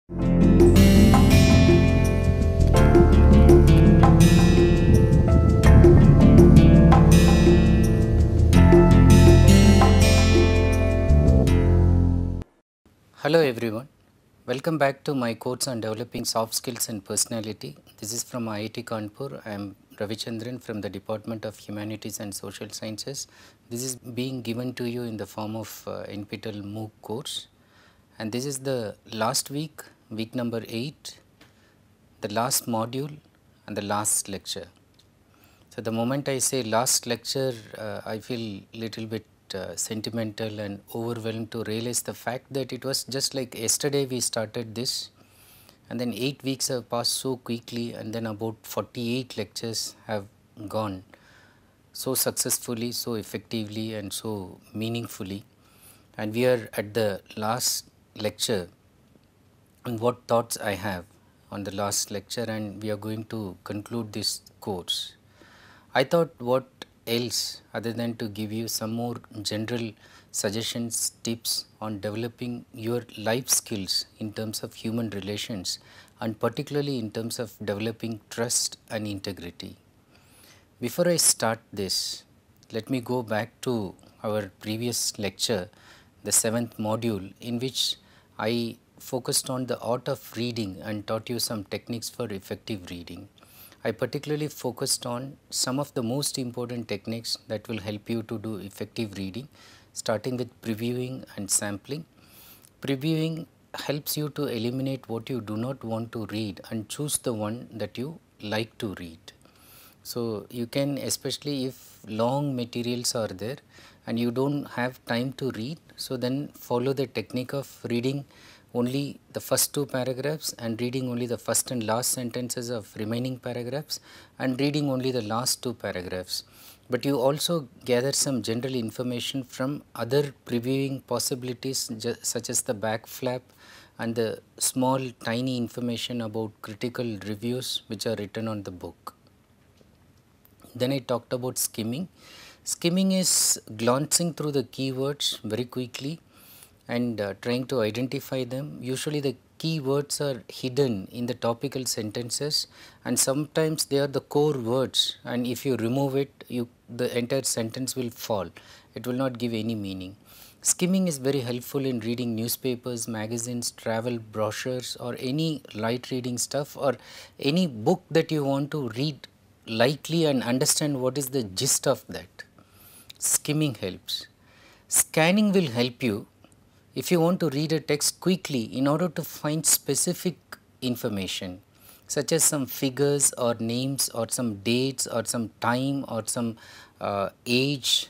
Hello everyone, welcome back to my course on developing soft skills and personality. This is from IIT Kanpur. I am Ravichandran from the Department of Humanities and Social Sciences. This is being given to you in the form of NPTEL MOOC course, and this is the last week, week number 8, the last module and the last lecture. So the moment I say last lecture, I feel little bit sentimental and overwhelmed to realize the fact that it was just like yesterday we started this, and then 8 weeks have passed so quickly, and then about 48 lectures have gone so successfully, so effectively and so meaningfully, and we are at the last lecture. And what thoughts I have on the last lecture, and we are going to conclude this course. I thought what else other than to give you some more general suggestions, tips on developing your life skills in terms of human relations, and particularly in terms of developing trust and integrity. Before I start this, let me go back to our previous lecture, the 7th module, in which I focused on the art of reading and taught you some techniques for effective reading. I particularly focused on some of the most important techniques that will help you to do effective reading, starting with previewing and sampling. Previewing helps you to eliminate what you do not want to read and choose the one that you like to read. So you can, especially if long materials are there and you don't have time to read, so then follow the technique of reading only the first 2 paragraphs and reading only the first and last sentences of remaining paragraphs and reading only the last 2 paragraphs. But you also gather some general information from other previewing possibilities such as the back flap and the small tiny information about critical reviews which are written on the book. Then I talked about skimming. Skimming is glancing through the keywords very quickly and trying to identify them. Usually the keywords are hidden in the topical sentences, and sometimes they are the core words, and if you remove it, the entire sentence will fall. It will not give any meaning. Skimming is very helpful in reading newspapers, magazines, travel brochures, or any light reading stuff, or any book that you want to read lightly and understand what is the gist of that. Skimming helps. Scanning will help you if you want to read a text quickly in order to find specific information such as some figures or names or some dates or some time or some age,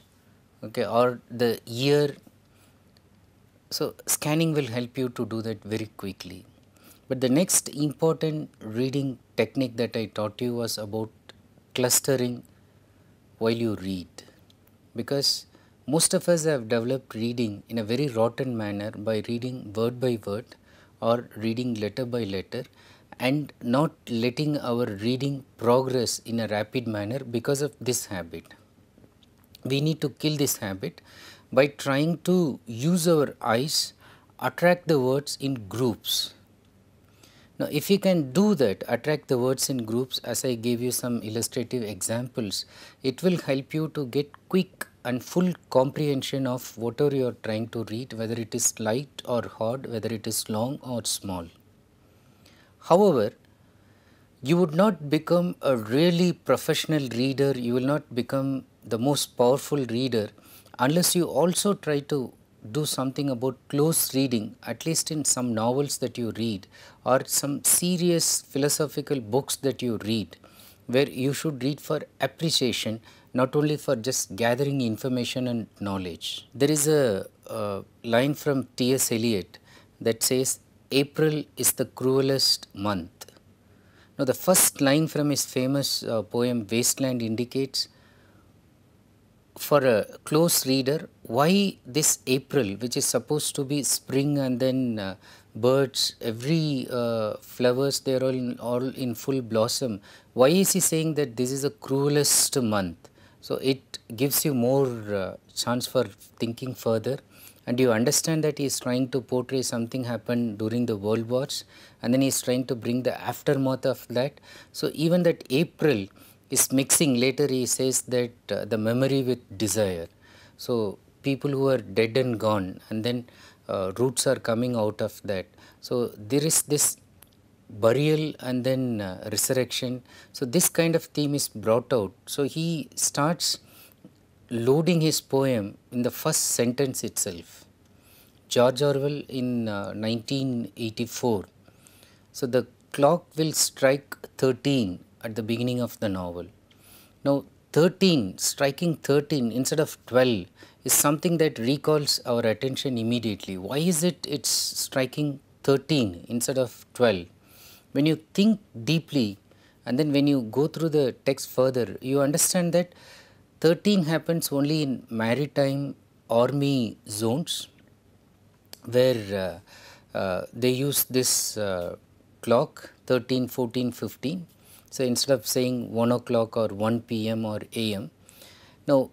okay, or the year. So scanning will help you to do that very quickly. But the next important reading technique that I taught you was about clustering while you read, because most of us have developed reading in a very rotten manner by reading word by word or reading letter by letter and not letting our reading progress in a rapid manner because of this habit. We need to kill this habit by trying to use our eyes, attract the words in groups. Now, if you can do that, attract the words in groups, as I gave you some illustrative examples, it will help you to get quick and full comprehension of whatever you are trying to read, whether it is light or hard, whether it is long or small. However, you would not become a really professional reader, you will not become the most powerful reader unless you also try to do something about close reading, at least in some novels that you read or some serious philosophical books that you read, where you should read for appreciation, not only for just gathering information and knowledge. There is a line from T.S. Eliot that says, "April is the cruelest month." Now, the first line from his famous poem Wasteland indicates, for a close reader, why this April, which is supposed to be spring and then birds, every flowers, they are all in full blossom. Why is he saying that this is the cruelest month? So it gives you more chance for thinking further and you understand that he is trying to portray something happened during the world wars, and then he is trying to bring the aftermath of that. So even that April is mixing, later he says that the memory with desire. So people who are dead and gone, and then roots are coming out of that. So there is this burial and then resurrection. So this kind of theme is brought out. So he starts loading his poem in the first sentence itself. George Orwell in 1984. So the clock will strike 13 at the beginning of the novel. Now 13, striking 13 instead of 12 is something that recalls our attention immediately. Why is it's striking 13 instead of 12? When you think deeply and then when you go through the text further, you understand that 13 happens only in maritime army zones, where they use this clock 13, 14, 15. So instead of saying 1 o'clock or 1 p.m. or a.m. Now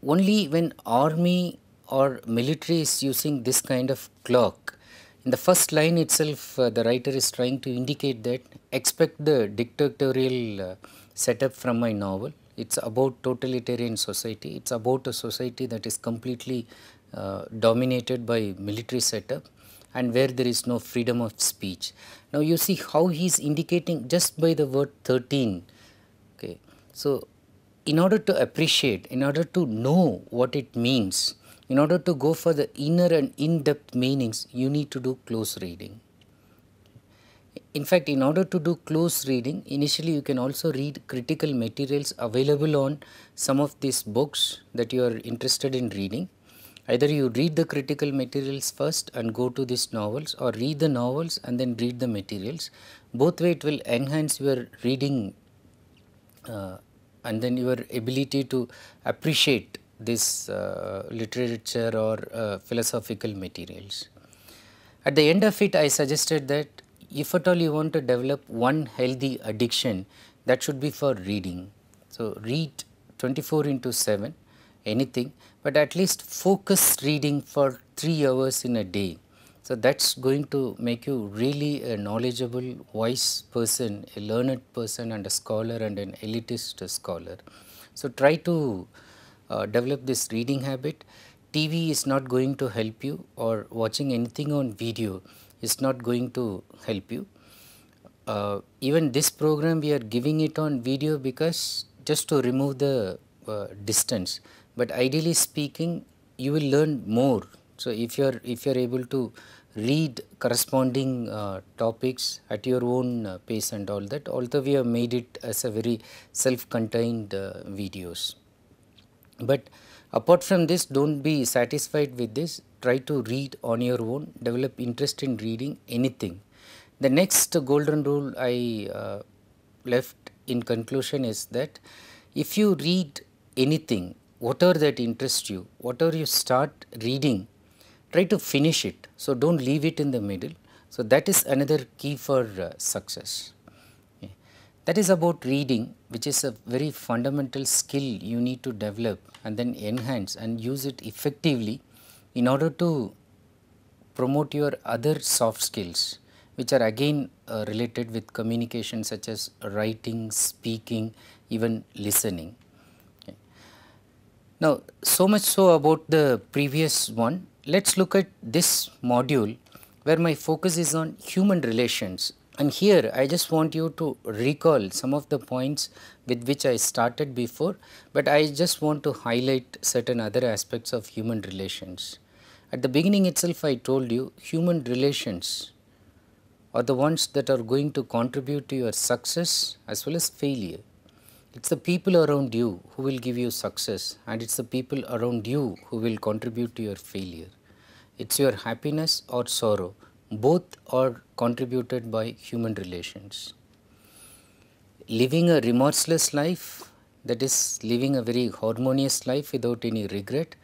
only when army or military is using this kind of clock, in the first line itself the writer is trying to indicate that expect the dictatorial setup from my novel. It's about totalitarian society. It's about a society that is completely dominated by military setup, and where there is no freedom of speech. Now you see how he is indicating just by the word 13. Okay. So in order to appreciate, in order to know what it means, in order to go for the inner and in-depth meanings, you need to do close reading. In fact, in order to do close reading, initially you can also read critical materials available on some of these books that you are interested in reading. Either you read the critical materials first and go to these novels, or read the novels and then read the materials. Both way it will enhance your reading and then your ability to appreciate this literature or philosophical materials. At the end of it, I suggested that if at all you want to develop one healthy addiction, that should be for reading. So read 24/7, anything, but at least focus reading for 3 hours in a day. So that's going to make you really a knowledgeable, wise person, a learned person and a scholar and an elitist scholar. So try to develop this reading habit. TV is not going to help you, or watching anything on video is not going to help you. Even this program we are giving it on video because just to remove the distance, but ideally speaking you will learn more. So if you are able to read corresponding topics at your own pace and all that, although we have made it as a very self-contained videos. But apart from this, don't be satisfied with this. Try to read on your own, develop interest in reading anything. The next golden rule I left in conclusion is that if you read anything, whatever that interests you, whatever you start reading, try to finish it. So don't leave it in the middle. So that is another key for success. That is about reading, which is a very fundamental skill you need to develop and then enhance and use it effectively in order to promote your other soft skills, which are again related with communication, such as writing, speaking, even listening. Okay. Now, so much so about the previous one. Let's look at this module where my focus is on human relations. And here I just want you to recall some of the points with which I started before, but I just want to highlight certain other aspects of human relations. At the beginning itself I told you human relations are the ones that are going to contribute to your success as well as failure. It's the people around you who will give you success, and it's the people around you who will contribute to your failure. It's your happiness or sorrow. Both are contributed by human relations. Living a remorseless life, that is living a very harmonious life without any regret,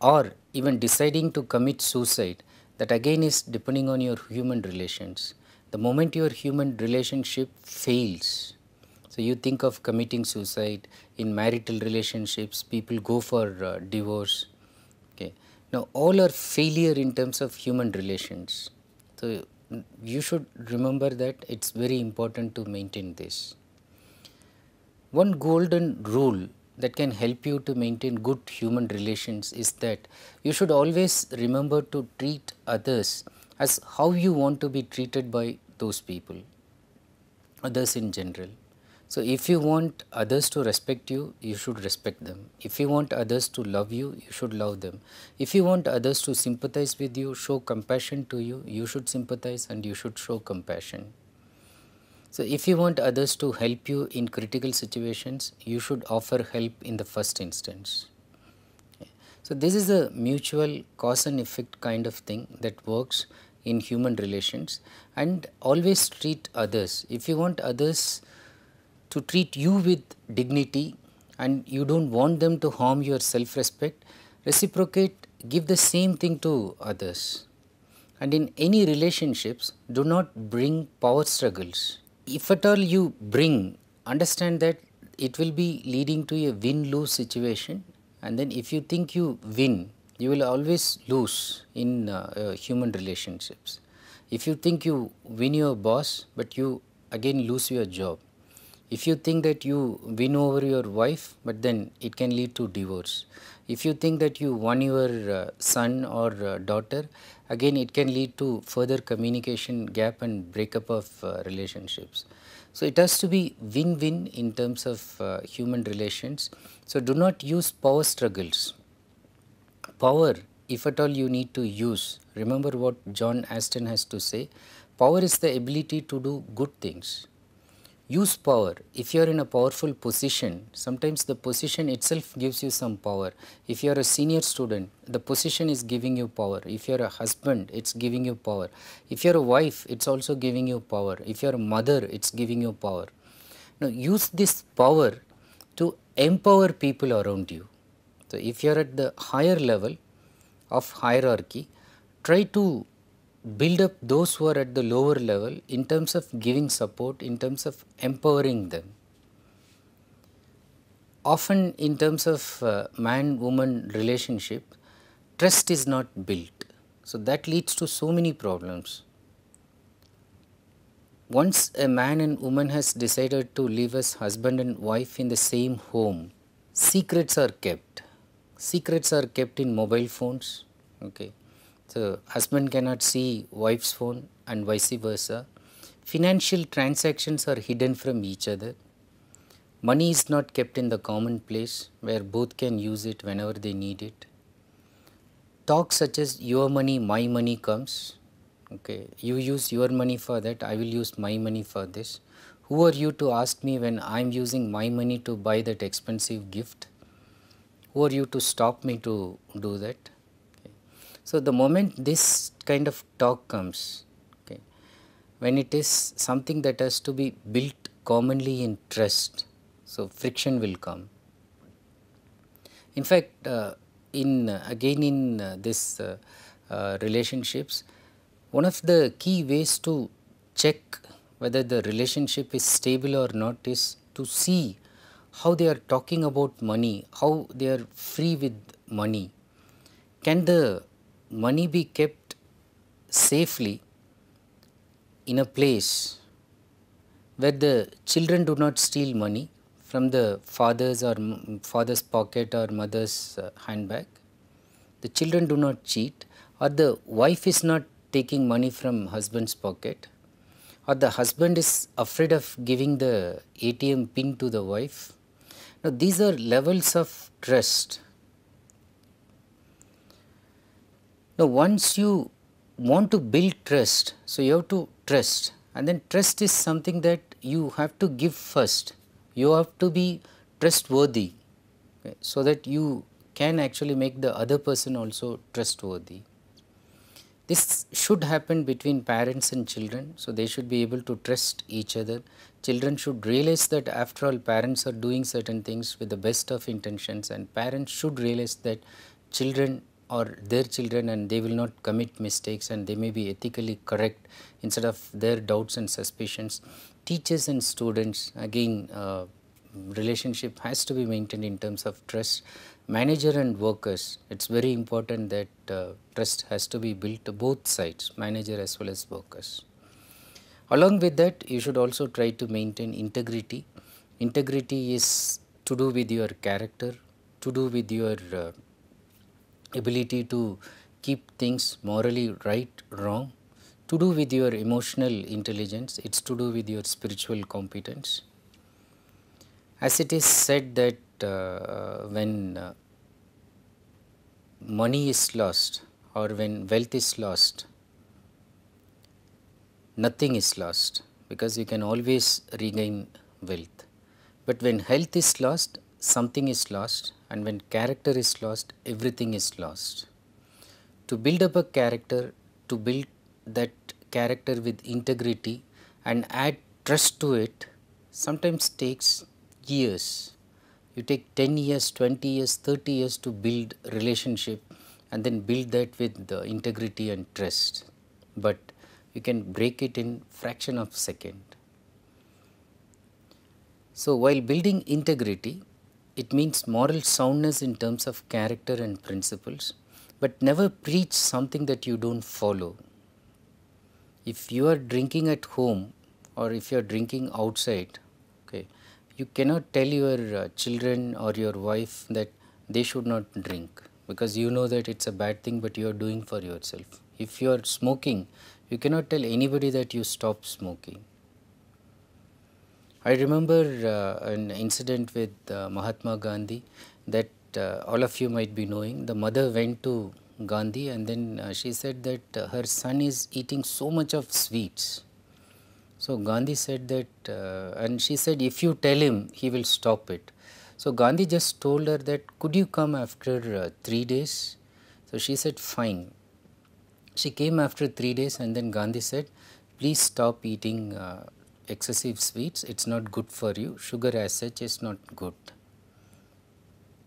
or even deciding to commit suicide, that again is depending on your human relations. The moment your human relationship fails, so you think of committing suicide. In marital relationships, people go for divorce. Okay. Now, all are failure in terms of human relations. So, you should remember that it's very important to maintain this. One golden rule that can help you to maintain good human relations is that you should always remember to treat others as how you want to be treated by those people, others in general. So, if you want others to respect you, you should respect them. If you want others to love you, you should love them. If you want others to sympathize with you, show compassion to you, you should sympathize and you should show compassion. So, if you want others to help you in critical situations, you should offer help in the first instance. So, this is a mutual cause and effect kind of thing that works in human relations, and always treat others. If you want others to treat you with dignity and you do not want them to harm your self respect, reciprocate, give the same thing to others. And in any relationships, do not bring power struggles. If at all you bring, understand that it will be leading to a win-lose situation, and then if you think you win, you will always lose in human relationships. If you think you win your boss, but you again lose your job. If you think that you win over your wife, but then it can lead to divorce. If you think that you won your son or daughter, again it can lead to further communication gap and breakup of relationships. So, it has to be win-win in terms of human relations. So, do not use power struggles. Power, if at all you need to use, remember what John Aston has to say, power is the ability to do good things. Use power. If you are in a powerful position, sometimes the position itself gives you some power. If you are a senior student, the position is giving you power. If you are a husband, it's giving you power. If you are a wife, it's also giving you power. If you are a mother, it's giving you power. Now, use this power to empower people around you. So, if you are at the higher level of hierarchy, try to build up those who are at the lower level in terms of giving support, in terms of empowering them. Often in terms of man-woman relationship, trust is not built. So, that leads to so many problems. Once a man and woman has decided to live as husband and wife in the same home, secrets are kept. Secrets are kept in mobile phones. Okay. So, husband cannot see wife's phone and vice versa. Financial transactions are hidden from each other. Money is not kept in the common place where both can use it whenever they need it. Talk such as your money, my money comes. Okay, you use your money for that, I will use my money for this. Who are you to ask me when I am using my money to buy that expensive gift? Who are you to stop me to do that? So, the moment this kind of talk comes, okay, when it is something that has to be built commonly in trust, so friction will come. In fact, in this relationships, one of the key ways to check whether the relationship is stable or not is to see how they are talking about money, how they are free with money. Can the money be kept safely in a place where the children do not steal money from the father's or father's pocket or mother's handbag? The children do not cheat, or the wife is not taking money from husband's pocket, or the husband is afraid of giving the ATM pin to the wife. Now, these are levels of trust. Now, once you want to build trust, so you have to trust, and then trust is something that you have to give first. You have to be trustworthy, okay, so that you can actually make the other person also trustworthy. This should happen between parents and children, so they should be able to trust each other. Children should realize that after all parents are doing certain things with the best of intentions, and parents should realize that children are their children and they will not commit mistakes and they may be ethically correct instead of their doubts and suspicions. Teachers and students, again relationship has to be maintained in terms of trust. manager and workers, it's very important that trust has to be built to both sides, manager as well as workers. Along with that, you should also try to maintain integrity. Integrity is to do with your character, to do with your ability to keep things morally right, wrong, to do with your emotional intelligence, it's to do with your spiritual competence. As it is said that when money is lost or when wealth is lost, nothing is lost, because you can always regain wealth. But when health is lost, something is lost, and when character is lost, everything is lost. To build up a character, to build that character with integrity and add trust to it, sometimes takes years. You take 10 years, 20 years, 30 years to build relationship and then build that with the integrity and trust. But you can break it in fraction of a second. So while building integrity, it means moral soundness in terms of character and principles, but never preach something that you don't follow. If you are drinking at home or if you are drinking outside, okay, you cannot tell your children or your wife that they should not drink, because you know that it's a bad thing, but you are doing for yourself. If you are smoking, you cannot tell anybody that you stop smoking. I remember an incident with Mahatma Gandhi that all of you might be knowing. The mother went to Gandhi and then she said that her son is eating so much of sweets. So Gandhi said that, and she said, if you tell him, he will stop it. So Gandhi just told her that, could you come after 3 days? So she said, fine. She came after 3 days and then Gandhi said, please stop eating excessive sweets, it's not good for you, sugar as such is not good.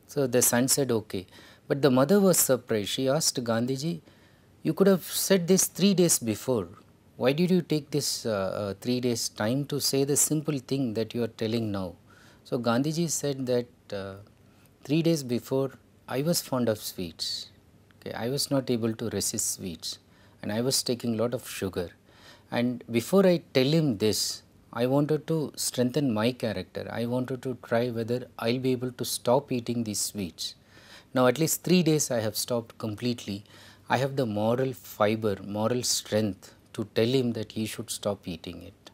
So the son said okay, but the mother was surprised. She asked Gandhiji, you could have said this 3 days before, why did you take this 3 days time to say the simple thing that you are telling now? So Gandhiji said that 3 days before I was fond of sweets, okay, I was not able to resist sweets and I was taking a lot of sugar, and before I tell him this, I wanted to strengthen my character. I wanted to try whether I'll be able to stop eating these sweets. Now at least 3 days I have stopped completely. I have the moral fiber, moral strength to tell him that he should stop eating it.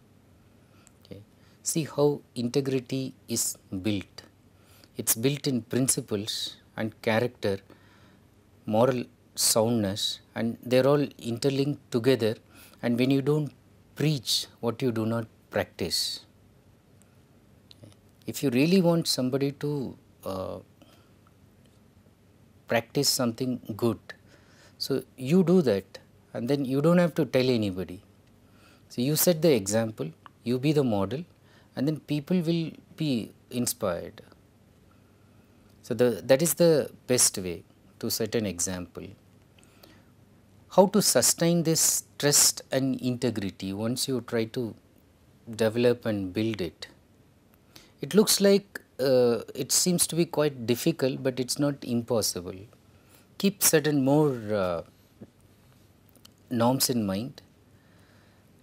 Okay. See how integrity is built. It's built in principles and character, moral soundness, and they're all interlinked together. And when you don't preach what you do not practice, if you really want somebody to practice something good, so you do that and then you don't have to tell anybody. So you set the example, you be the model, and then people will be inspired. So that is the best way to set an example. How to sustain this trust and integrity once you try to develop and build it? It looks like it seems to be quite difficult, but it's not impossible. Keep certain more norms in mind.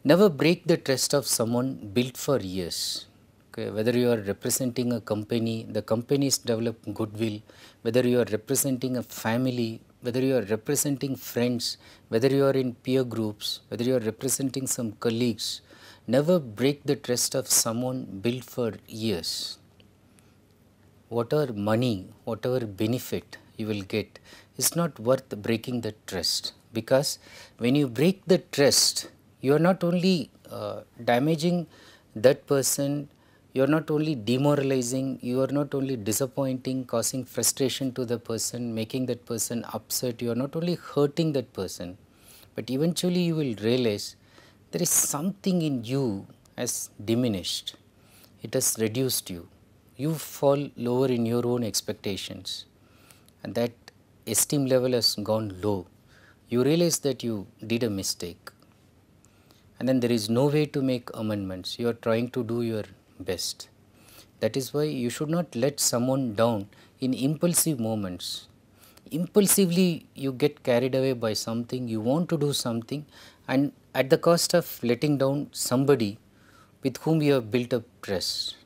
Never break the trust of someone built for years. Okay, whether you are representing a company, the companies develop goodwill, whether you are representing a family, whether you are representing friends, whether you are in peer groups, whether you are representing some colleagues, never break the trust of someone built for years. Whatever money, whatever benefit you will get is not worth breaking the trust, because when you break the trust, you are not only damaging that person, you are not only demoralizing, you are not only disappointing, causing frustration to the person, making that person upset, you are not only hurting that person, but eventually you will realize there is something in you has diminished, it has reduced you. You fall lower in your own expectations, and that esteem level has gone low. You realize that you did a mistake, and then there is no way to make amendments. You are trying to do your best. That is why you should not let someone down in impulsive moments. Impulsively you get carried away by something, you want to do something, and at the cost of letting down somebody with whom you have built up trust.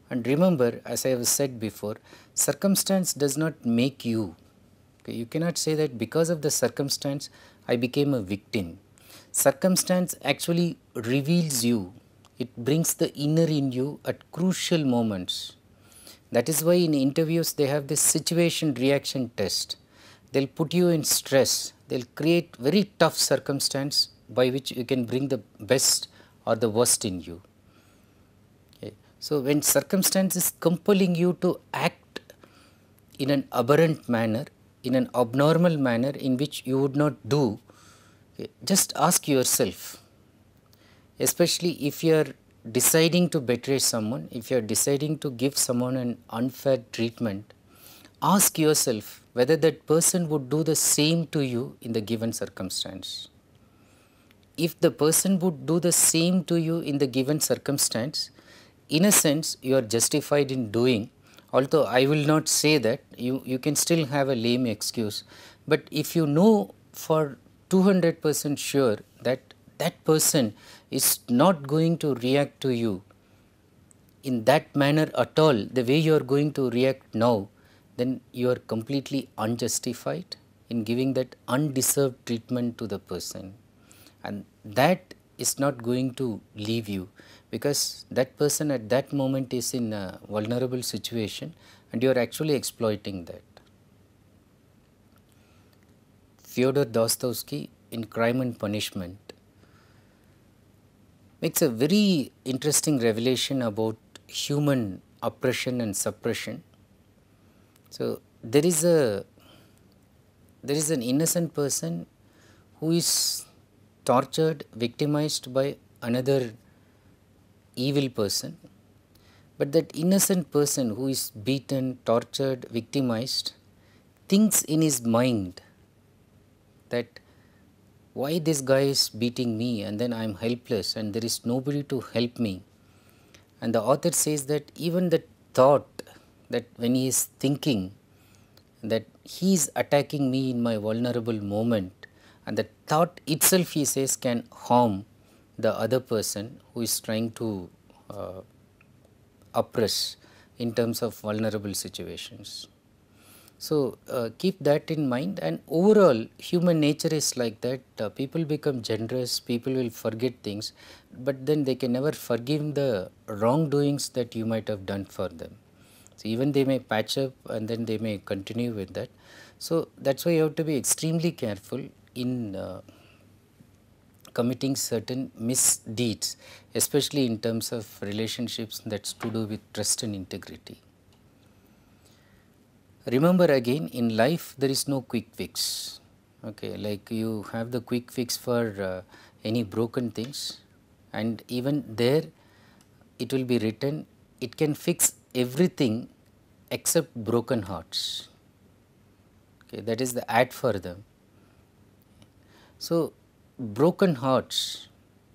And remember, as I have said before, circumstance does not make you. Okay, you cannot say that because of the circumstance I became a victim. Circumstance actually reveals you. It brings the inner in you at crucial moments. That is why in interviews they have this situation reaction test. They'll put you in stress. They'll create very tough circumstance by which you can bring the best or the worst in you. Okay. So when circumstance is compelling you to act in an aberrant manner, in an abnormal manner in which you would not do, okay, just ask yourself, especially if you are deciding to betray someone, if you are deciding to give someone an unfair treatment, ask yourself whether that person would do the same to you in the given circumstance. If the person would do the same to you in the given circumstance, in a sense you are justified in doing, although I will not say that, you can still have a lame excuse. But if you know for 200% sure that that person is not going to react to you in that manner at all, the way you are going to react now, then you are completely unjustified in giving that undeserved treatment to the person. And that is not going to leave you, because that person at that moment is in a vulnerable situation and you are actually exploiting that. Fyodor Dostoevsky in Crime and Punishment makes a very interesting revelation about human oppression and suppression. So there is an innocent person who is tortured, victimized by another evil person, but that innocent person who is beaten, tortured, victimized thinks in his mind that why this guy is beating me and then I am helpless and there is nobody to help me. And the author says that even the thought that when he is thinking that he is attacking me in my vulnerable moment, and the thought itself, he says, can harm the other person who is trying to oppress in terms of vulnerable situations. So keep that in mind, and overall human nature is like that. People become generous, people will forget things, but then they can never forgive the wrongdoings that you might have done for them. So even they may patch up and then they may continue with that. So that's why you have to be extremely careful in committing certain misdeeds, especially in terms of relationships that's to do with trust and integrity. Remember again, in life there is no quick fix. Okay, like you have the quick fix for any broken things, and even there it will be written, it can fix everything except broken hearts. Okay, that is the ad for them. So broken hearts,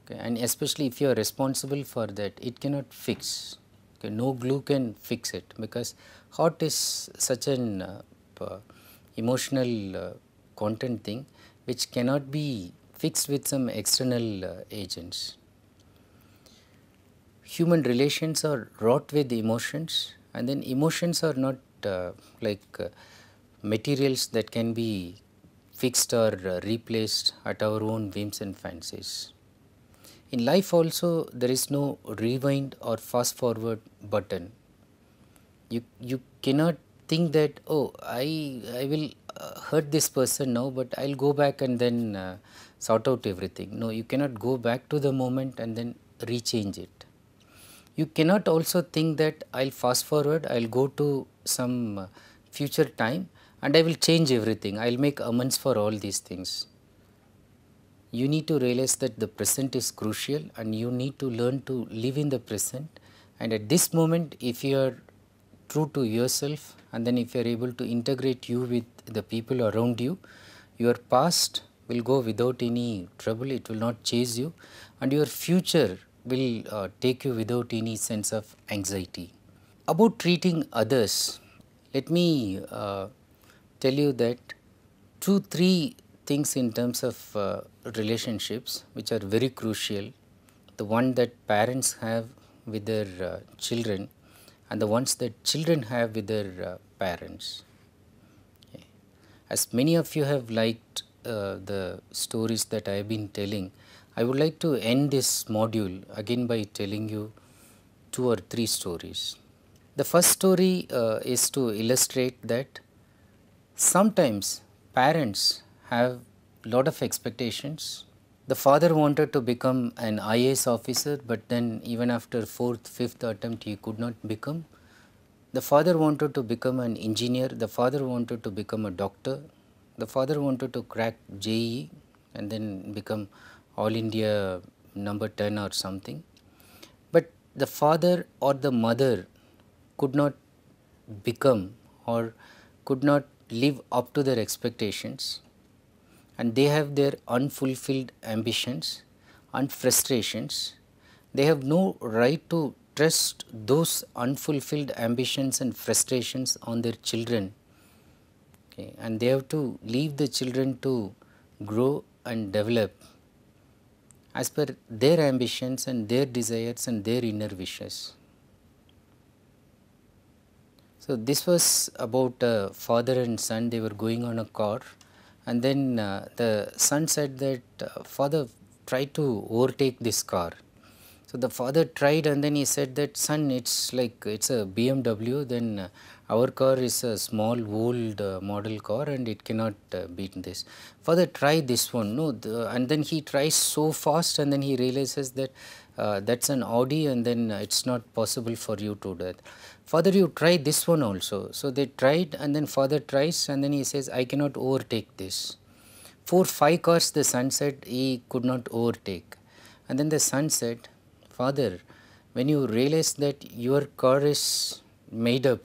okay, and especially if you are responsible for that, it cannot fix. Okay, no glue can fix it, because heart is such an emotional content thing which cannot be fixed with some external agents. Human relations are wrought with emotions, and then emotions are not materials that can be fixed or replaced at our own whims and fancies. In life also there is no rewind or fast forward button. You cannot think that, oh, I will hurt this person now, but I will go back and then sort out everything. No, you cannot go back to the moment and then rechange it. You cannot also think that I will fast forward, I will go to some future time and I will change everything, I will make amends for all these things. You need to realize that the present is crucial and you need to learn to live in the present. And at this moment, if you are true to yourself and then if you are able to integrate you with the people around you, your past will go without any trouble, it will not chase you, and your future will take you without any sense of anxiety. About treating others, Let me tell you that 2-3 things in terms of relationships which are very crucial, the one that parents have with their children and the ones that children have with their parents. Okay. As many of you have liked the stories that I have been telling, I would like to end this module again by telling you 2 or 3 stories. The first story is to illustrate that sometimes parents have lot of expectations. The father wanted to become an IAS officer, but then even after 4th, 5th attempt he could not become. The father wanted to become an engineer, the father wanted to become a doctor, the father wanted to crack JEE and then become All India number 10 or something. But the father or the mother could not become or could not live up to their expectations, and they have their unfulfilled ambitions and frustrations. They have no right to trust those unfulfilled ambitions and frustrations on their children, okay, and they have to leave the children to grow and develop as per their ambitions and their desires and their inner wishes. So, this was about father and son. They were going on a car, and then the son said that father, try to overtake this car. So, the father tried, and then he said that son, it's like it's a BMW, then our car is a small old model car and it cannot beat this. Father, try this one. No, and then he tries so fast, and then he realizes that that's an Audi, and then it's not possible for you to do that. Father, you try this one also. So, they tried, and then father tries, and then he says, I cannot overtake this. 4-5 cars the son said he could not overtake. And then the son said, Father, when you realize that your car is made up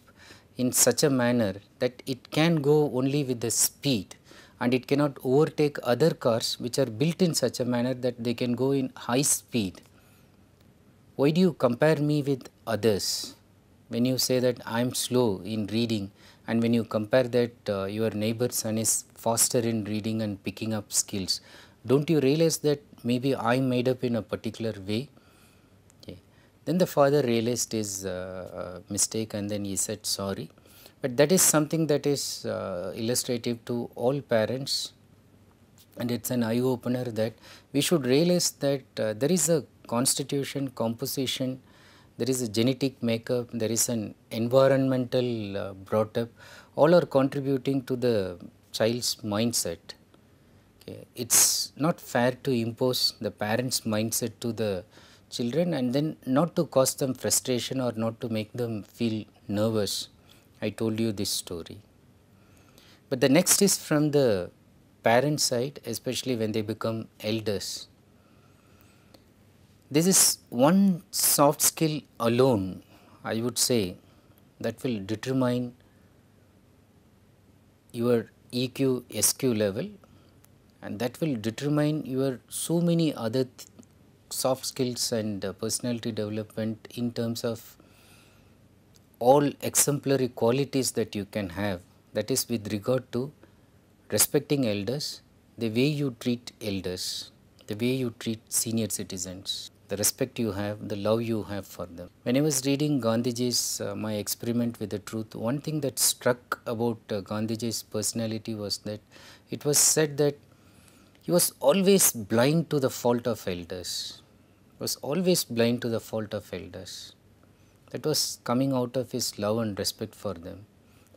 in such a manner that it can go only with the speed and it cannot overtake other cars which are built in such a manner that they can go in high speed, why do you compare me with others? When you say that I am slow in reading, and when you compare that your neighbor's son is faster in reading and picking up skills, don't you realize that maybe I am made up in a particular way? Okay. Then the father realized his mistake, and then he said sorry. But that is something that is illustrative to all parents, and it's an eye opener that we should realize that there is a constitution, composition, there is a genetic makeup, there is an environmental brought up, all are contributing to the child's mindset. Okay. It's not fair to impose the parents' mindset to the children and then not to cause them frustration or not to make them feel nervous. I told you this story. But the next is from the parent side, especially when they become elders. This is one soft skill alone, I would say, that will determine your EQ, SQ level, and that will determine your so many other soft skills and personality development in terms of all exemplary qualities that you can have. That is with regard to respecting elders, the way you treat elders, the way you treat senior citizens, the respect you have, the love you have for them. When I was reading Gandhiji's My Experiment with the Truth, one thing that struck about Gandhiji's personality was that it was said that he was always blind to the fault of elders. He was always blind to the fault of elders. That was coming out of his love and respect for them.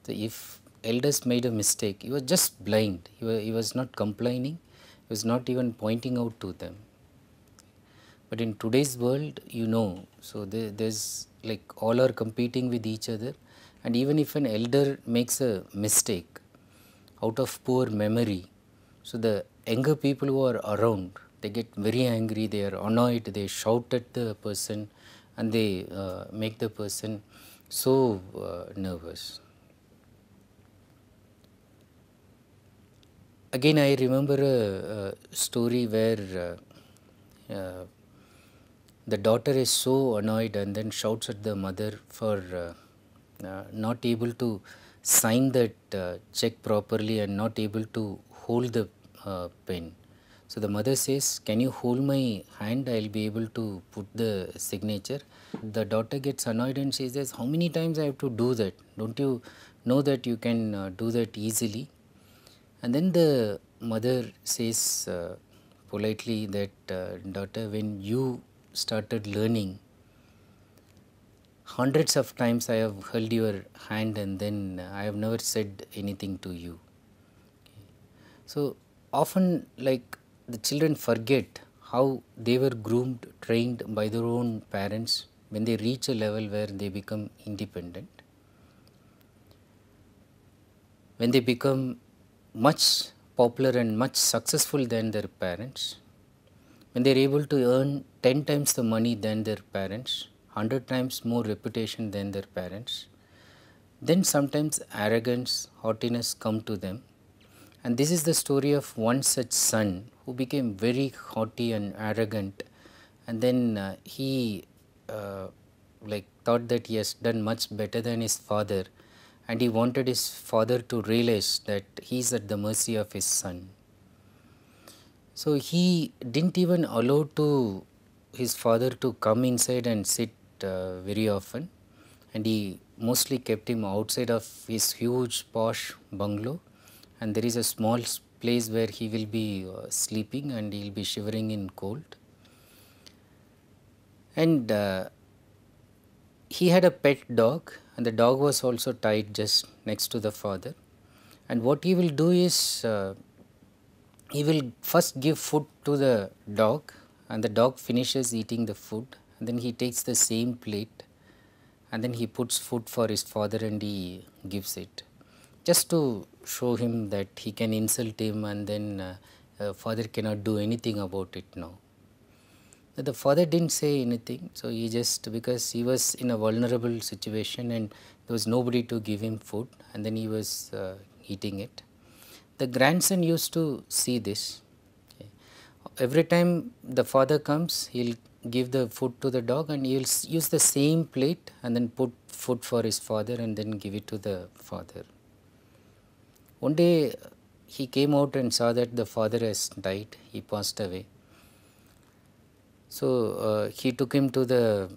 So if elders made a mistake, he was just blind. He was not complaining. He was not even pointing out to them. But in today's world, you know, so there's like all are competing with each other. And even if an elder makes a mistake out of poor memory, so the younger people who are around, they get very angry, they are annoyed, they shout at the person and they make the person so nervous. Again, I remember a story where the daughter is so annoyed and then shouts at the mother for not able to sign that check properly and not able to hold the pen. So the mother says, can you hold my hand, I will be able to put the signature. The daughter gets annoyed and she says, how many times I have to do that? Don't you know that you can do that easily? And then the mother says politely that, daughter, when you started learning, hundreds of times I have held your hand and then I have never said anything to you. So often, like, the children forget how they were groomed, trained by their own parents when they reach a level where they become independent. When they become much popular and much successful than their parents, when they are able to earn 10 times the money than their parents, 100 times more reputation than their parents, then sometimes arrogance, haughtiness come to them. And this is the story of one such son who became very haughty and arrogant, and then he thought that he has done much better than his father, and he wanted his father to realize that he is at the mercy of his son. So he didn't even allow to his father to come inside and sit very often, and he mostly kept him outside of his huge posh bungalow, and there is a small place where he will be sleeping and he will be shivering in cold. And he had a pet dog, and the dog was also tied just next to the father. And what he will do is he will first give food to the dog, and the dog finishes eating the food, and then he takes the same plate and then he puts food for his father and he gives it, just to show him that he can insult him, and then father cannot do anything about it now. The father didn't say anything, so he just, because he was in a vulnerable situation and there was nobody to give him food, and then he was eating it. The grandson used to see this. Okay. Every time the father comes, he will give the food to the dog and he will use the same plate and then put food for his father and then give it to the father. One day he came out and saw that the father has died, he passed away. So he took him to the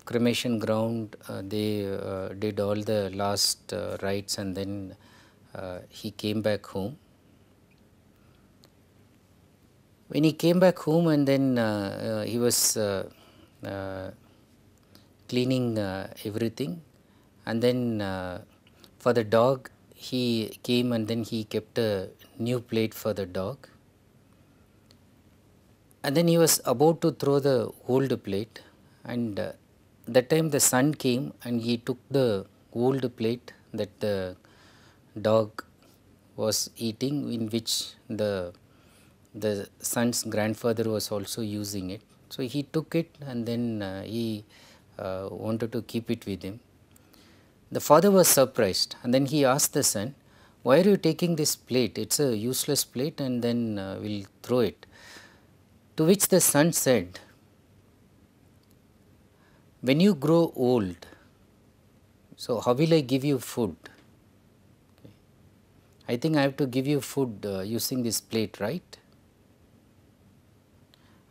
cremation ground, they did all the last rites, and then he came back home. When he came back home, and then he was cleaning everything, and then for the dog he came and then he kept a new plate for the dog, and then he was about to throw the old plate, and that time the son came and he took the old plate that the dog was eating, in which the son's grandfather was also using it. So he took it and then he wanted to keep it with him. The father was surprised, and then he asked the son, why are you taking this plate? It's a useless plate, and then we'll throw it. To which the son said, when you grow old, so how will I give you food? Okay. I think I have to give you food using this plate, right?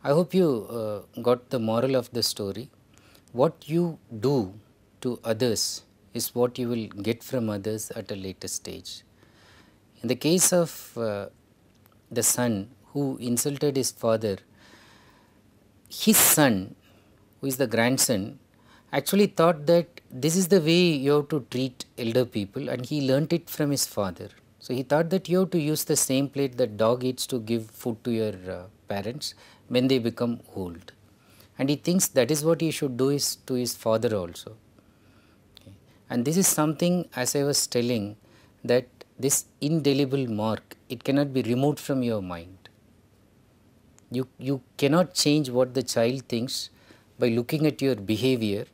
I hope you got the moral of the story. What you do to others is what you will get from others at a later stage. In the case of the son who insulted his father, his son, who is the grandson, actually thought that this is the way you have to treat elder people, and he learnt it from his father. So he thought that you have to use the same plate that dog eats to give food to your parents when they become old. And he thinks that is what he should do is to his father also. Okay. And this is something, as I was telling, that this indelible mark, it cannot be removed from your mind. You cannot change what the child thinks by looking at your behavior,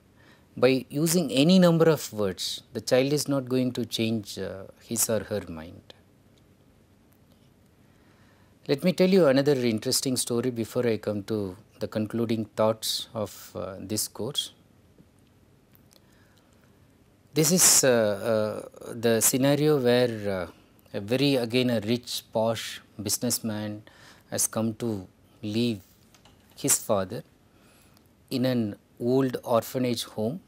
by using any number of words. The child is not going to change his or her mind. Let me tell you another interesting story before I come to the concluding thoughts of this course. This is the scenario where a very again a rich posh businessman has come to leave his father in an old orphanage home.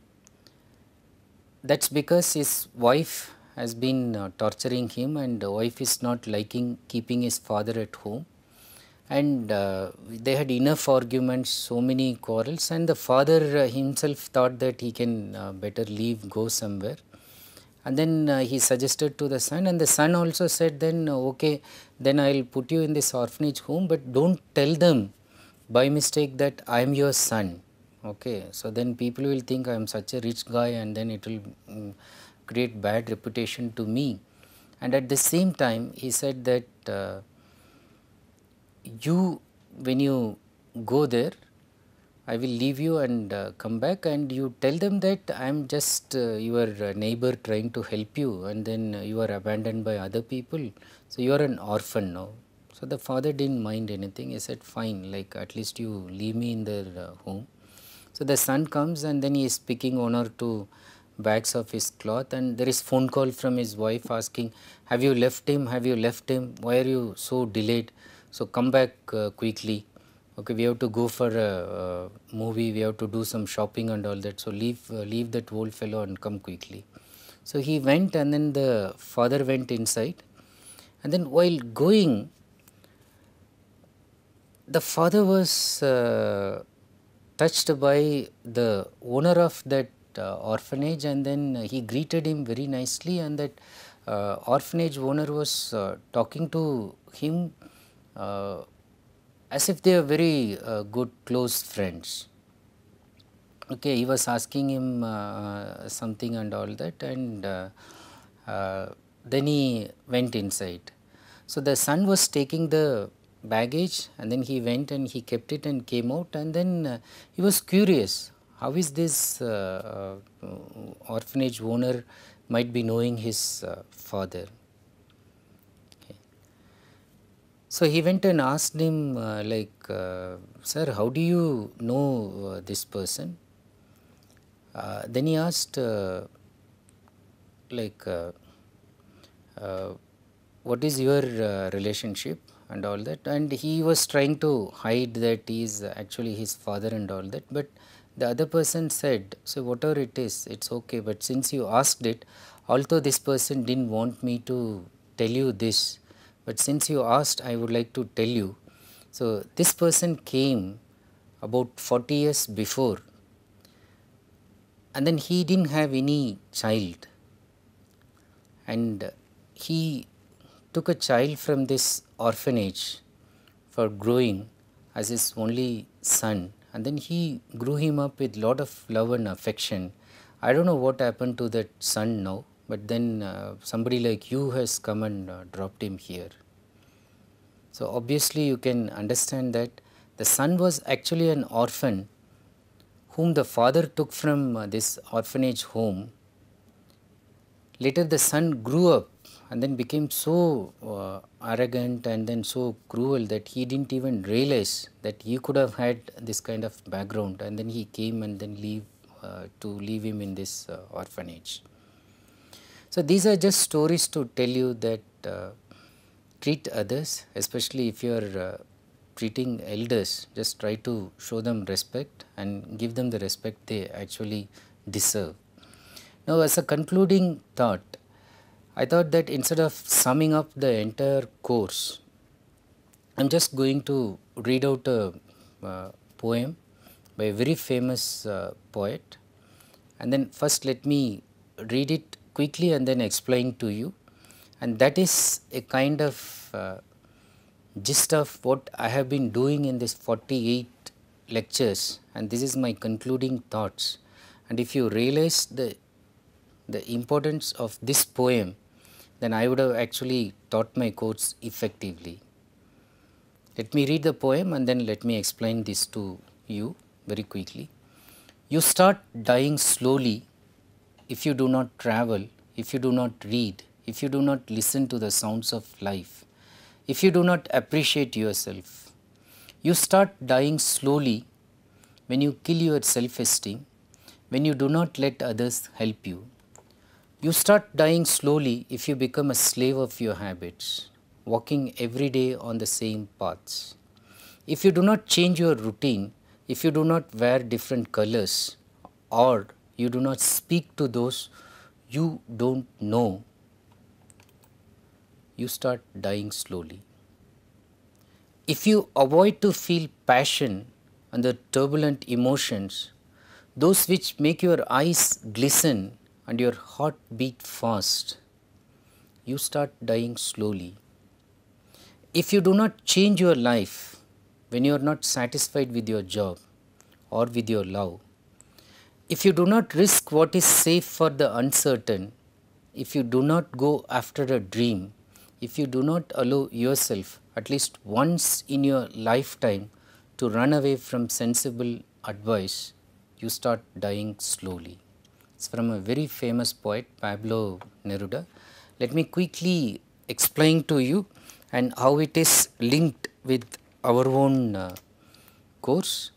That's because his wife has been torturing him, and the wife is not liking keeping his father at home, and they had enough arguments, so many quarrels, and the father himself thought that he can better leave, go somewhere. And then he suggested to the son, and the son also said then okay, then I will put you in this orphanage home, but don't tell them by mistake that I am your son. Okay, so then people will think I am such a rich guy, and then it will create bad reputation to me. And at the same time he said that you, when you go there, I will leave you and come back, and you tell them that I am just your neighbor trying to help you, and then you are abandoned by other people. So you are an orphan now. So the father didn't mind anything. He said, fine, like at least you leave me in their home. So the son comes, and then he is picking one or two bags of his cloth, and there is phone call from his wife asking, have you left him? Have you left him? Why are you so delayed? So come back quickly. Okay, we have to go for a movie, we have to do some shopping and all that. So leave that old fellow and come quickly. So he went, and then the father went inside, and then while going, the father was touched by the owner of that orphanage, and then he greeted him very nicely, and that orphanage owner was talking to him as if they are very good close friends. Okay, he was asking him something and all that, and then he went inside. So the son was taking the baggage, and then he went and he kept it and came out, and then he was curious, how is this orphanage owner might be knowing his father. Okay. So he went and asked him sir, how do you know this person? Then he asked what is your relationship and all that, and he was trying to hide that he is actually his father and all that, but the other person said, so whatever it is, it's okay, but since you asked it, although this person didn't want me to tell you this, but since you asked, I would like to tell you. So this person came about 40 years before, and then he didn't have any child, and he took a child from this orphanage for growing as his only son, and then he grew him up with lot of love and affection. I don't know what happened to that son now, but then somebody like you has come and dropped him here. So obviously you can understand that the son was actually an orphan whom the father took from this orphanage home. Later the son grew up and then became so arrogant and then so cruel that he didn't even realize that he could have had this kind of background, and then he came and then leave him in this orphanage. So these are just stories to tell you that treat others, especially if you are treating elders, just try to show them respect and give them the respect they actually deserve. Now, as a concluding thought, I thought that instead of summing up the entire course, I am just going to read out a poem by a very famous poet, and then first let me read it quickly and then explain to you, and that is a kind of gist of what I have been doing in this 48 lectures, and this is my concluding thoughts. And if you realize the importance of this poem, then I would have actually taught my course effectively. Let me read the poem and then let me explain this to you very quickly. You start dying slowly if you do not travel, if you do not read, if you do not listen to the sounds of life, if you do not appreciate yourself. You start dying slowly when you kill your self-esteem, when you do not let others help you, You start dying slowly if you become a slave of your habits, walking every day on the same paths. If you do not change your routine, if you do not wear different colors, or you do not speak to those you don't know, you start dying slowly. If you avoid to feel passion and the turbulent emotions, those which make your eyes glisten and your heart beat fast, you start dying slowly. If you do not change your life when you are not satisfied with your job or with your love, if you do not risk what is safe for the uncertain, if you do not go after a dream, if you do not allow yourself at least once in your lifetime to run away from sensible advice, you start dying slowly. It's from a very famous poet, Pablo Neruda. Let me quickly explain to you and how it is linked with our own course.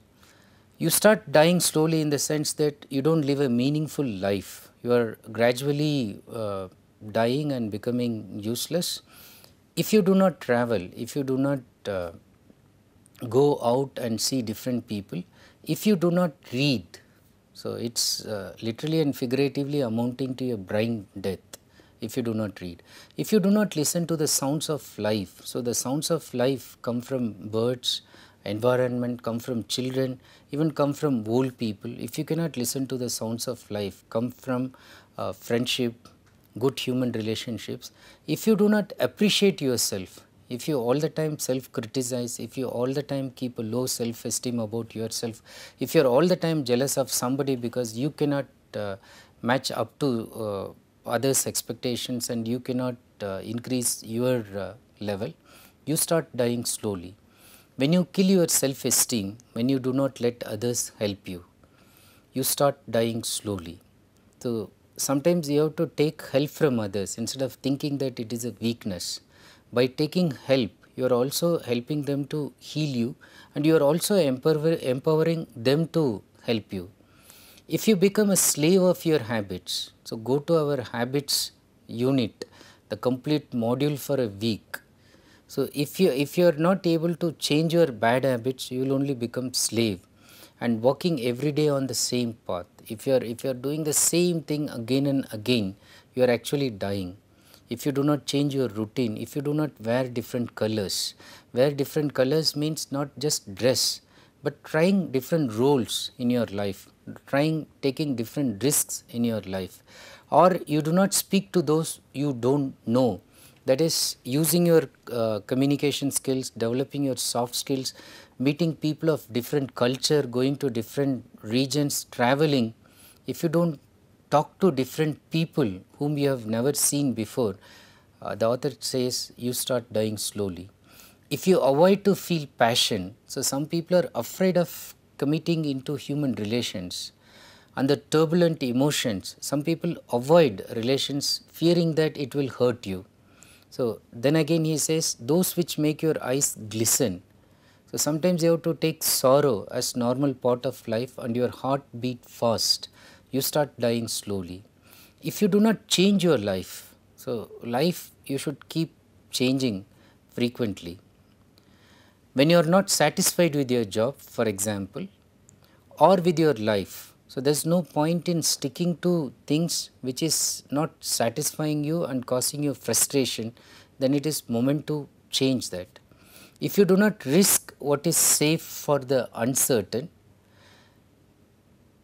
You start dying slowly in the sense that you don't live a meaningful life. You are gradually dying and becoming useless. If you do not travel, if you do not go out and see different people, if you do not read, so it's literally and figuratively amounting to a brain death if you do not read. If you do not listen to the sounds of life, so the sounds of life come from birds, environment, come from children, even come from old people. If you cannot listen to the sounds of life, come from friendship, good human relationships, if you do not appreciate yourself, if you all the time self-criticize, if you all the time keep a low self-esteem about yourself, if you are all the time jealous of somebody because you cannot match up to others' expectations and you cannot increase your level, you start dying slowly. When you kill your self-esteem, when you do not let others help you, you start dying slowly. So sometimes you have to take help from others instead of thinking that it is a weakness. By taking help, you are also helping them to heal you and you are also empowering them to help you. If you become a slave of your habits, so go to our habits unit, the complete module for a week. So if you are not able to change your bad habits, you will only become slave and walking every day on the same path. If you are doing the same thing again and again, you are actually dying. If you do not change your routine, if you do not wear different colors means not just dress, but trying different roles in your life, taking different risks in your life, or you do not speak to those you don't know. That is using your communication skills, developing your soft skills, meeting people of different culture, going to different regions, traveling. If you don't talk to different people whom you have never seen before, the author says you start dying slowly. If you avoid to feel passion, so some people are afraid of committing into human relations and the turbulent emotions. Some people avoid relations fearing that it will hurt you. So then again he says those which make your eyes glisten. So sometimes you have to take sorrow as normal part of life and your heart beat fast. You start dying slowly. If you do not change your life, so life you should keep changing frequently. When you are not satisfied with your job, for example, or with your life, so there is no point in sticking to things which is not satisfying you and causing you frustration, then it is moment to change that. If you do not risk what is safe for the uncertain,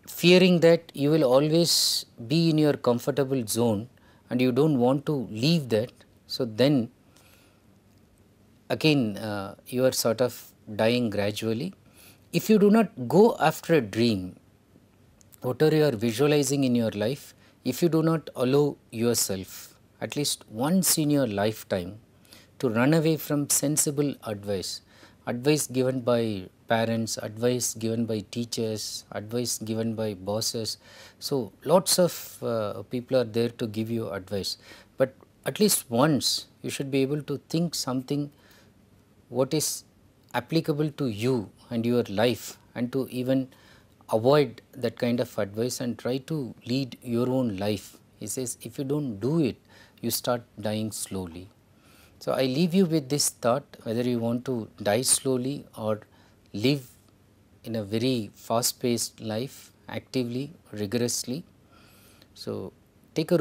fearing that you will always be in your comfortable zone and you don't want to leave that, so then again you are sort of dying gradually. If you do not go after a dream, whatever you are visualizing in your life, if you do not allow yourself at least once in your lifetime to run away from sensible advice, advice given by parents, advice given by teachers, advice given by bosses. So lots of people are there to give you advice, but at least once you should be able to think something what is applicable to you and your life, and to even avoid that kind of advice and try to lead your own life He says, if you don't do it, you start dying slowly. So I leave you with this thought, whether you want to die slowly or live in a very fast paced life, actively, rigorously. So take a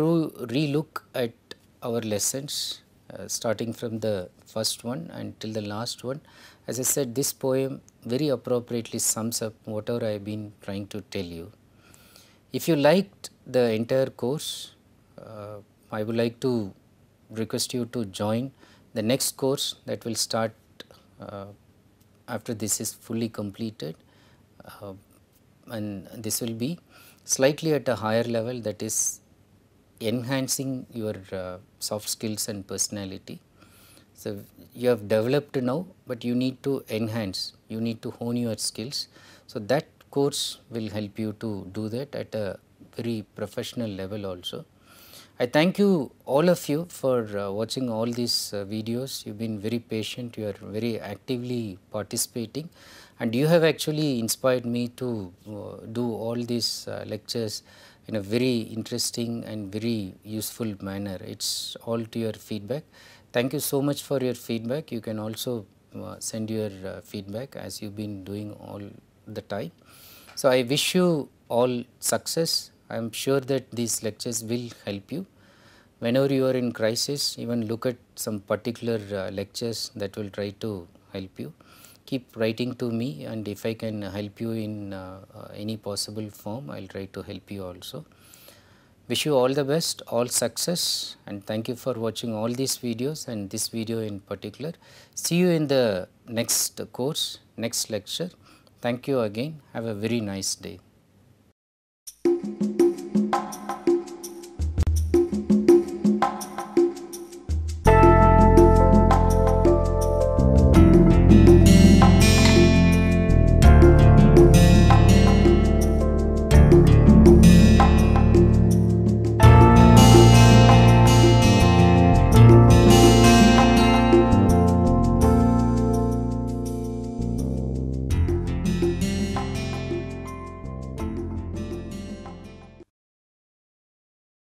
re-look at our lessons, starting from the first one until the last one. As I said, this poem very appropriately sums up whatever I have been trying to tell you. If you liked the entire course, I would like to request you to join the next course that will start uh, after this is fully completed, and this will be slightly at a higher level, that is enhancing your soft skills and personality. So you have developed now, but you need to enhance, you need to hone your skills. So that course will help you to do that at a very professional level also. I thank you, all of you, for watching all these videos. You've been very patient, you are very actively participating, and you have actually inspired me to do all these lectures in a very interesting and very useful manner. It's all to your feedback. Thank you so much for your feedback. You can also send your feedback as you've been doing all the time. So I wish you all success. I am sure that these lectures will help you. Whenever you are in crisis, even look at some particular lectures that will try to help you. Keep writing to me, and if I can help you in any possible form, I will try to help you also. Wish you all the best, all success, and thank you for watching all these videos and this video in particular. See you in the next course, next lecture. Thank you again. Have a very nice day.